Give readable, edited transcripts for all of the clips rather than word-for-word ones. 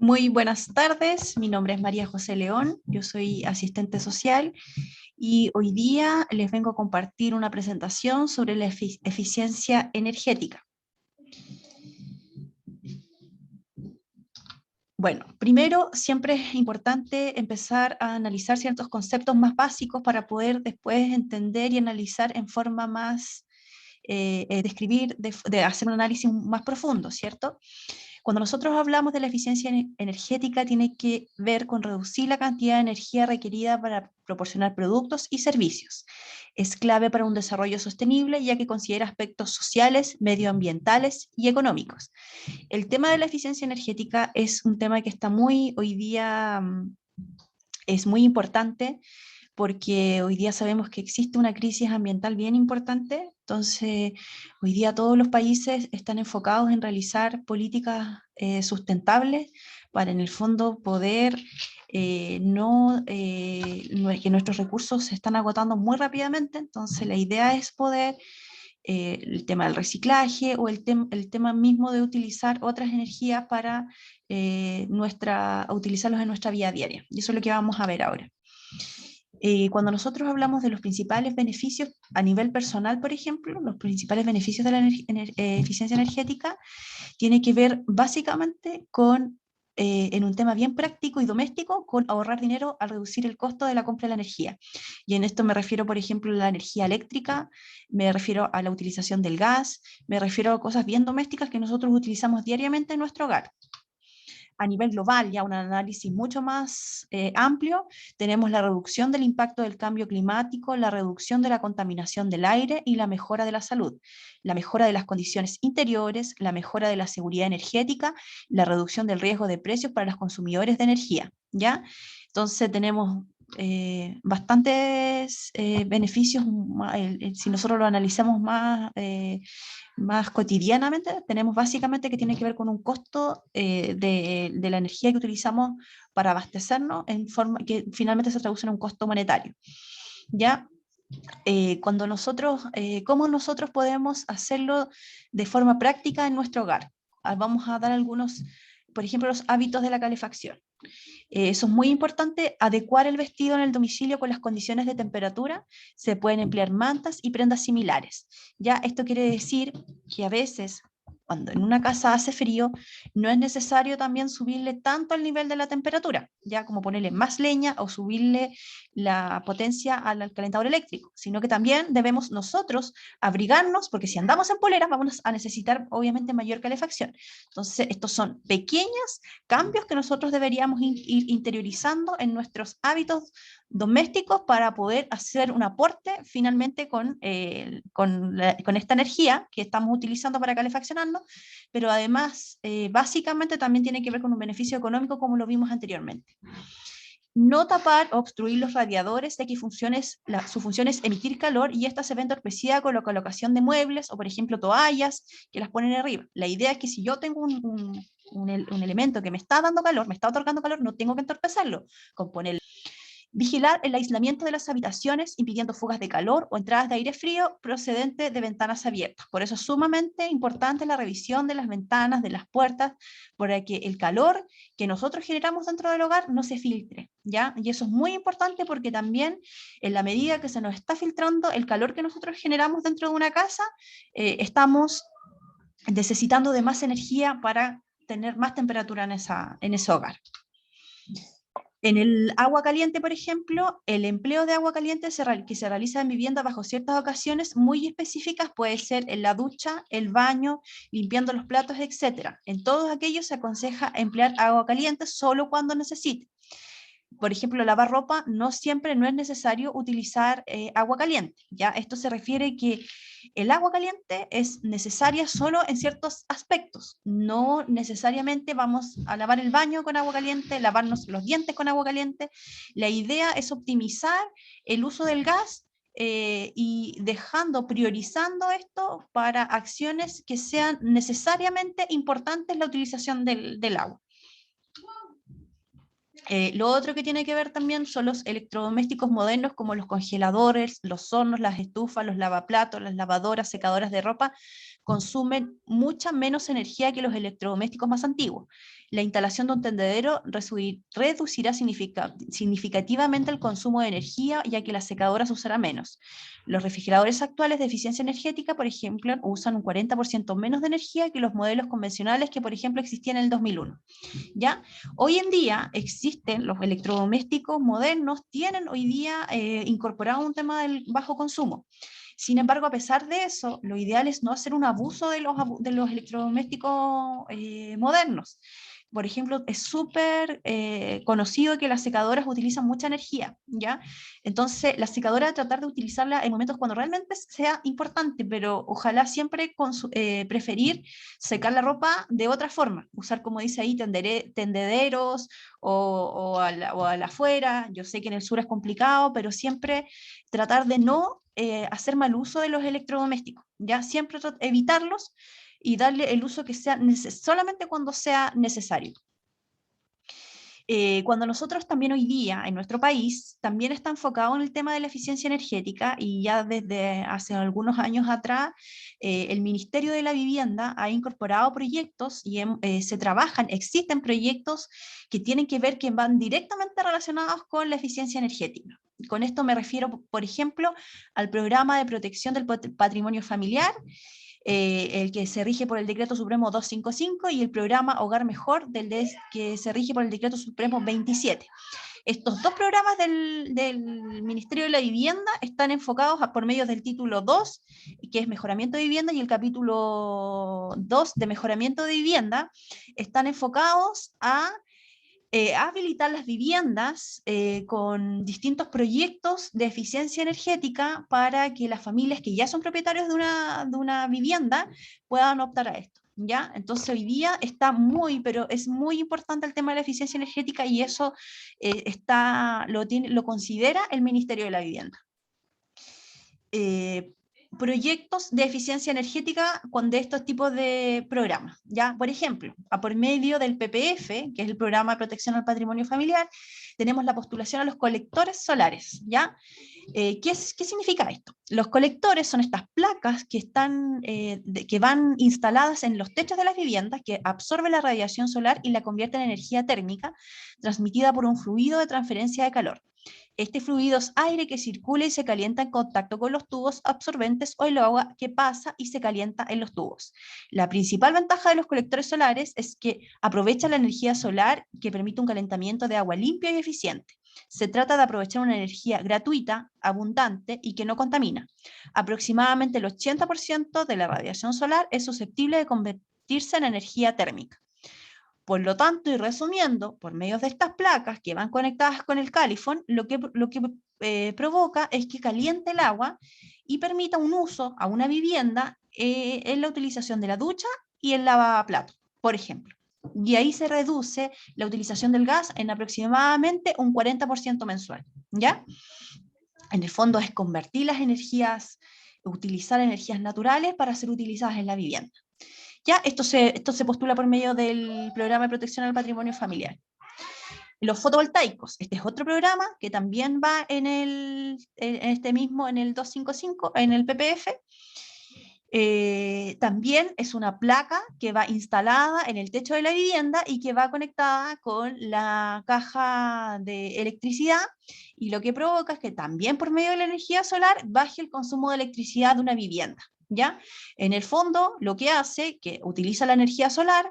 Muy buenas tardes, mi nombre es María José León, yo soy asistente social y hoy día les vengo a compartir una presentación sobre la eficiencia energética. Bueno, primero siempre es importante empezar a analizar ciertos conceptos más básicos para poder después entender y analizar en forma más, describir, de hacer un análisis más profundo, ¿cierto? Cuando nosotros hablamos de la eficiencia energética, tiene que ver con reducir la cantidad de energía requerida para proporcionar productos y servicios. Es clave para un desarrollo sostenible, ya que considera aspectos sociales, medioambientales y económicos. El tema de la eficiencia energética es un tema que está muy hoy día, es muy importante porque hoy día sabemos que existe una crisis ambiental bien importante, entonces hoy día todos los países están enfocados en realizar políticas sustentables para en el fondo poder que nuestros recursos se están agotando muy rápidamente, entonces la idea es poder el tema del reciclaje o el tema mismo de utilizar otras energías para utilizarlos en nuestra vida diaria. Y eso es lo que vamos a ver ahora. Cuando nosotros hablamos de los principales beneficios a nivel personal, por ejemplo, los principales beneficios de la eficiencia energética, tiene que ver básicamente con, en un tema bien práctico y doméstico, con ahorrar dinero al reducir el costo de la compra de la energía. Y en esto me refiero, por ejemplo, a la energía eléctrica, me refiero a la utilización del gas, me refiero a cosas bien domésticas que nosotros utilizamos diariamente en nuestro hogar. A nivel global, ya un análisis mucho más amplio, tenemos la reducción del impacto del cambio climático, la reducción de la contaminación del aire y la mejora de la salud, la mejora de las condiciones interiores, la mejora de la seguridad energética, la reducción del riesgo de precios para los consumidores de energía, ¿ya? Entonces tenemos bastantes beneficios, si nosotros lo analizamos más cotidianamente, tenemos básicamente que tiene que ver con un costo de la energía que utilizamos para abastecernos, en forma que finalmente se traduce en un costo monetario. ¿Ya? ¿Cómo nosotros podemos hacerlo de forma práctica en nuestro hogar? Vamos a dar algunos, por ejemplo, los hábitos de la calefacción. Eso es muy importante, adecuar el vestido en el domicilio con las condiciones de temperatura. Se pueden emplear mantas y prendas similares. Ya esto quiere decir que a veces, cuando en una casa hace frío, no es necesario también subirle tanto el nivel de la temperatura, ya como ponerle más leña o subirle la potencia al calentador eléctrico, sino que también debemos nosotros abrigarnos, porque si andamos en polera vamos a necesitar obviamente mayor calefacción. Entonces, estos son pequeños cambios que nosotros deberíamos ir interiorizando en nuestros hábitos domésticos para poder hacer un aporte finalmente con esta energía que estamos utilizando para calefaccionarnos, pero además básicamente también tiene que ver con un beneficio económico como lo vimos anteriormente. No tapar o obstruir los radiadores, ya que su función es emitir calor y esta se ve entorpecida con la colocación de muebles o, por ejemplo, toallas que las ponen arriba. La idea es que si yo tengo un elemento que me está dando calor, me está otorgando calor, no tengo que entorpecerlo con poner. Vigilar el aislamiento de las habitaciones, impidiendo fugas de calor o entradas de aire frío procedente de ventanas abiertas. Por eso es sumamente importante la revisión de las ventanas, de las puertas, para que el calor que nosotros generamos dentro del hogar no se filtre, ¿ya? Y eso es muy importante porque también en la medida que se nos está filtrando el calor que nosotros generamos dentro de una casa, estamos necesitando de más energía para tener más temperatura en ese hogar. En el agua caliente, por ejemplo, el empleo de agua caliente que se realiza en vivienda bajo ciertas ocasiones muy específicas puede ser en la ducha, el baño, limpiando los platos, etc. En todos aquellos se aconseja emplear agua caliente solo cuando necesite. Por ejemplo, lavar ropa no es necesario utilizar agua caliente. ¿Ya? Esto se refiere que el agua caliente es necesaria solo en ciertos aspectos. No necesariamente vamos a lavar el baño con agua caliente, lavarnos los dientes con agua caliente. La idea es optimizar el uso del gas y priorizando esto para acciones que sean necesariamente importantes la utilización del agua. Lo otro que tiene que ver también son los electrodomésticos modernos como los congeladores, los hornos, las estufas, los lavaplatos, las lavadoras, secadoras de ropa, consumen mucha menos energía que los electrodomésticos más antiguos. La instalación de un tendedero reducirá significativamente el consumo de energía, ya que las secadoras usarán menos. Los refrigeradores actuales de eficiencia energética, por ejemplo, usan un 40% menos de energía que los modelos convencionales que, por ejemplo, existían en el 2001. ¿Ya? Hoy en día existen los electrodomésticos modernos, tienen hoy día incorporado un tema del bajo consumo. Sin embargo, a pesar de eso, lo ideal es no hacer un abuso de los electrodomésticos modernos. Por ejemplo, es súper conocido que las secadoras utilizan mucha energía, ¿ya? Entonces, la secadora tratar de utilizarla en momentos cuando realmente sea importante, pero ojalá siempre preferir secar la ropa de otra forma, usar, como dice ahí, tendederos o a la afuera. Yo sé que en el sur es complicado, pero siempre tratar de no hacer mal uso de los electrodomésticos, ya siempre evitarlos y darle el uso que sea solamente cuando sea necesario. Cuando nosotros también hoy día en nuestro país también está enfocado en el tema de la eficiencia energética y ya desde hace algunos años atrás el Ministerio de la Vivienda ha incorporado proyectos y existen proyectos que tienen que ver que van directamente relacionados con la eficiencia energética. Con esto me refiero, por ejemplo, al programa de protección del patrimonio familiar, el que se rige por el Decreto Supremo 255 y el programa Hogar Mejor, que se rige por el Decreto Supremo 27. Estos dos programas del Ministerio de la Vivienda están enfocados por medio del título 2, que es mejoramiento de vivienda, y el capítulo 2 de mejoramiento de vivienda, están enfocados a habilitar las viviendas con distintos proyectos de eficiencia energética para que las familias que ya son propietarios de una vivienda puedan optar a esto. ¿Ya? Entonces hoy día pero es muy importante el tema de la eficiencia energética y eso lo considera el Ministerio de la Vivienda. Proyectos de eficiencia energética de estos tipos de programas, ¿ya? Por ejemplo, por medio del PPF, que es el Programa de Protección al Patrimonio Familiar, tenemos la postulación a los colectores solares, ¿ya? ¿Qué significa esto? Los colectores son estas placas que van instaladas en los techos de las viviendas, que absorben la radiación solar y la convierten en energía térmica, transmitida por un fluido de transferencia de calor. Este fluido es aire que circula y se calienta en contacto con los tubos absorbentes o el agua que pasa y se calienta en los tubos. La principal ventaja de los colectores solares es que aprovechan la energía solar que permite un calentamiento de agua limpio y eficiente. Se trata de aprovechar una energía gratuita, abundante y que no contamina. Aproximadamente el 80% de la radiación solar es susceptible de convertirse en energía térmica. Por lo tanto, y resumiendo, por medio de estas placas que van conectadas con el califón, lo que provoca es que caliente el agua y permita un uso a una vivienda en la utilización de la ducha y el lavaplatos, por ejemplo. Y ahí se reduce la utilización del gas en aproximadamente un 40% mensual, ¿ya? En el fondo es convertir las energías, utilizar energías naturales para ser utilizadas en la vivienda. Ya, esto se postula por medio del Programa de Protección al Patrimonio Familiar. Los fotovoltaicos, este es otro programa que también va en el 255, en el PPF. También es una placa que va instalada en el techo de la vivienda y que va conectada con la caja de electricidad, y lo que provoca es que también por medio de la energía solar baje el consumo de electricidad de una vivienda. ¿Ya? En el fondo, lo que hace que utiliza la energía solar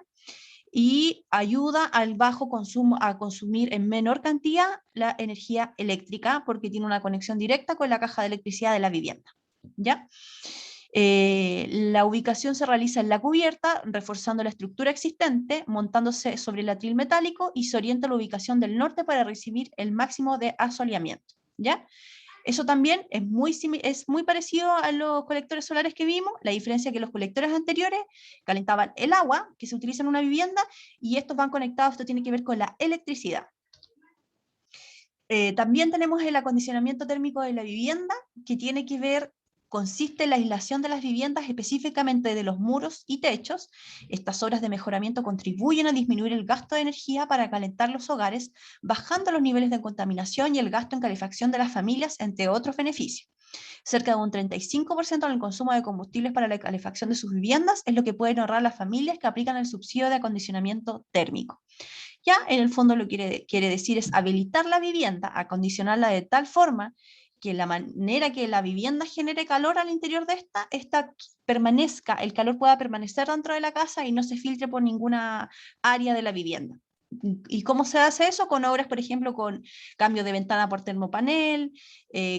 y ayuda al bajo consumo, a consumir en menor cantidad la energía eléctrica, porque tiene una conexión directa con la caja de electricidad de la vivienda. ¿Ya? La ubicación se realiza en la cubierta, reforzando la estructura existente, montándose sobre el atril metálico y se orienta la ubicación del norte para recibir el máximo de asoleamiento. ¿Ya? Eso también es muy parecido a los colectores solares que vimos, la diferencia es que los colectores anteriores calentaban el agua que se utiliza en una vivienda y estos van conectados, esto tiene que ver con la electricidad. También tenemos el acondicionamiento térmico de la vivienda, que tiene que ver consiste en la aislación de las viviendas, específicamente de los muros y techos. Estas obras de mejoramiento contribuyen a disminuir el gasto de energía para calentar los hogares, bajando los niveles de contaminación y el gasto en calefacción de las familias, entre otros beneficios. Cerca de un 35% en el consumo de combustibles para la calefacción de sus viviendas es lo que pueden ahorrar las familias que aplican el subsidio de acondicionamiento térmico. Ya en el fondo lo que quiere decir es habilitar la vivienda, acondicionarla de tal forma que la manera que la vivienda genere calor al interior de esta permanezca, el calor pueda permanecer dentro de la casa y no se filtre por ninguna área de la vivienda. ¿Y cómo se hace eso? Con obras, por ejemplo, con cambio de ventana por termopanel,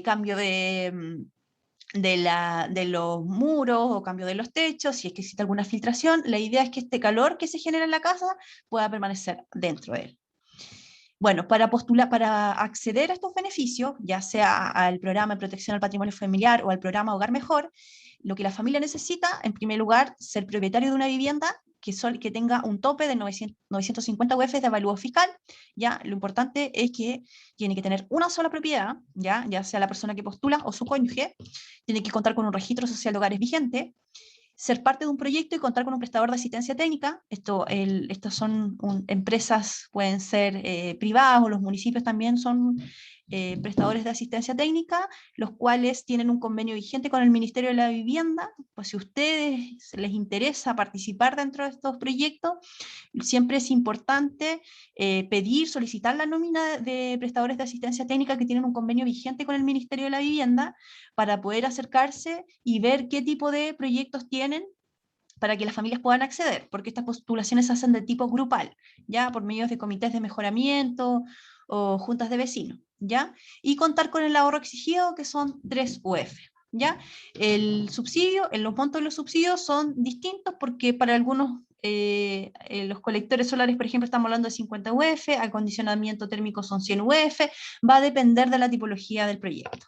cambio de los muros o cambio de los techos, si es que existe alguna filtración. La idea es que este calor que se genera en la casa pueda permanecer dentro de él. Bueno, para acceder a estos beneficios, ya sea al programa de protección al patrimonio familiar o al programa Hogar Mejor, lo que la familia necesita, en primer lugar, ser propietario de una vivienda que tenga un tope de 950 UF de avalúo fiscal. Ya, lo importante es que tiene que tener una sola propiedad, ya sea la persona que postula o su cónyuge, tiene que contar con un registro social de hogares vigente, ser parte de un proyecto y contar con un prestador de asistencia técnica. Estas son empresas, pueden ser privadas, o los municipios también son prestadores de asistencia técnica, los cuales tienen un convenio vigente con el Ministerio de la Vivienda. Pues si a ustedes les interesa participar dentro de estos proyectos, siempre es importante solicitar la nómina de prestadores de asistencia técnica que tienen un convenio vigente con el Ministerio de la Vivienda, para poder acercarse y ver qué tipo de proyectos tienen para que las familias puedan acceder, porque estas postulaciones se hacen de tipo grupal, ya por medio de comités de mejoramiento o juntas de vecinos, ya, y contar con el ahorro exigido, que son 3 UF. ¿Ya? Los montos de los subsidios son distintos porque para algunos los colectores solares, por ejemplo, estamos hablando de 50 UF, acondicionamiento térmico son 100 UF, va a depender de la tipología del proyecto.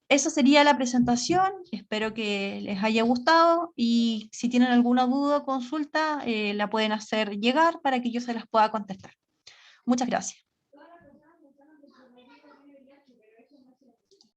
Esa sería la presentación, espero que les haya gustado y si tienen alguna duda o consulta la pueden hacer llegar para que yo se las pueda contestar. Muchas gracias.